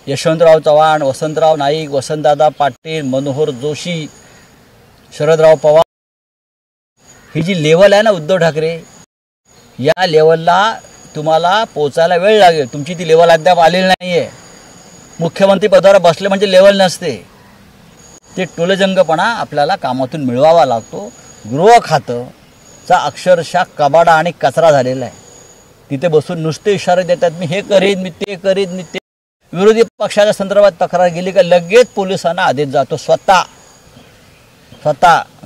यशवंतराव चव्हाण, वसंतराव नाईक, वसंतदादा पाटील, मनोहर जोशी, शरदराव पवार, ही जी level आहे ना उद्धव ठाकरे, या लेवलला तुम्हाला पोचायला वेळ लागेल. तुमची ती लेवल अद्याप आलेली नाही आहे. मुख्यमंत्री पदावर बसले म्हणजे लेवल नसते. ते टोलजंगपणा आपल्याला कामातून मिळवावा लागतो. गृह खातंचा अक्षरशः कबाडा आणि कचरा झालेला आहे. तिथे बसून नुसते इशारे देतात, मी हे करीन, मी ते करीन, मी ते. विरोधी पक्षाच्या संदर्भात तक्रार गेली का लगेच पोलिसांना आदेश जातो, स्वतः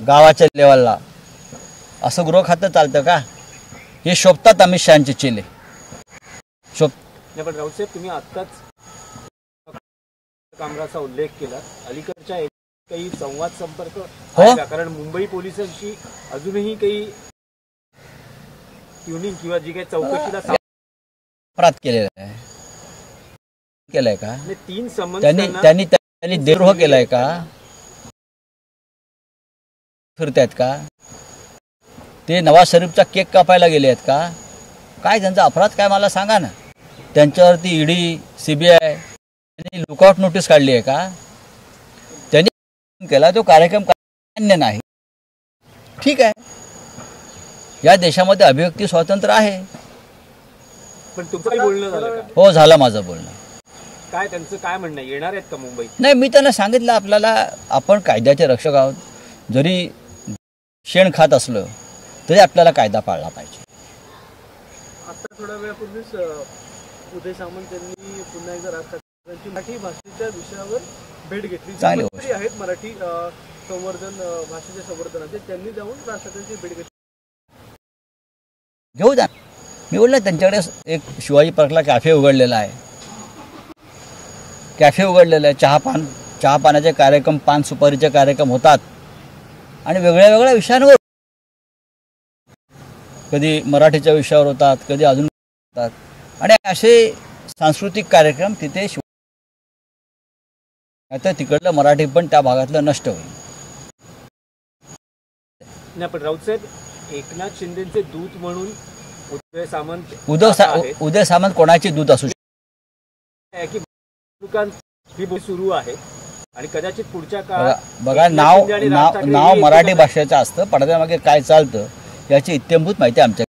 गावाच्या लेवलला. असं गृह खातं चालतं का? हे शोभतात अमित शहाचे चेले. पण राऊतसाहेब, तुम्ही आत्ताच कामगाराचा उल्लेख केला. अलीकडच्या काही संवाद संपर्क आहे का? कारण मुंबई पोलिसांची अजूनही काही ट्युनिंग किंवा जी काही चौकशीला अपराध केलेला आहे, केलाय का? 3 समन्स त्यांनी देशद्रोह केलाय का? फिरतायत का? ते नवाज शरीफचा केक कापायला गेले आहेत का? काय त्यांचा अपराध काय मला सांगा ना. त्यांच्यावरती ईडी, सीबीआय यांनी लुकआउट नोटीस काढली आहे का? त्यांनी केला तो कार्यक्रम मान्य नाही. ठीक आहे, या देशामध्ये अभिव्यक्ती स्वातंत्र्य आहे. पण तुमचं बोलणं झालं का? हो, झालं माझं बोलणं. काय त्यांचं काय म्हणणं, येणार आहेत का मुंबईत? नाही, मी त्यांना सांगितलं आपल्याला आपण कायद्याचे रक्षक आहोत. जरी शेण खात असलं तरी आपल्याला कायदा पाळला पाहिजे. आता थोड्या वेळापूर्वीच उदय सामंत यांनी पुन्हा एकदा राज ठाकरेंची मराठी भाषेच्या विषयावर भेट घेतली. चांगली आहेत मराठी संवर्धन, भाषेच्या संवर्धनाचे, त्यांनी जाऊन राज ठाकरेंची भेट घेतली. घेऊ द्या. मी बोललो त्यांच्याकडे एक शिवाजी पार्कला कॅफे उघडलेला आहे. चहा पाण्याचे कार्यक्रम, पान सुपारीचे कार्यक्रम होतात आणि वेगळ्या विषयांवर, कधी मराठीच्या विषयावर होतात, कधी अजून होतात. आणि असे सांस्कृतिक कार्यक्रम तिथे आता तिकडलं मराठी पण त्या भागातलं नष्ट होईल. नाही, पण राऊतसाहेब, एकनाथ शिंदेचे दूत म्हणून उदय सामंत कोणाचे दूत असू शकते? ही सुरू आहे आणि कदाचित पुढच्या काळात बघा, नाव मराठी भाषेचं असतं, पडद्यामागे काय चालतं याची इत्यंभूत माहिती आमच्या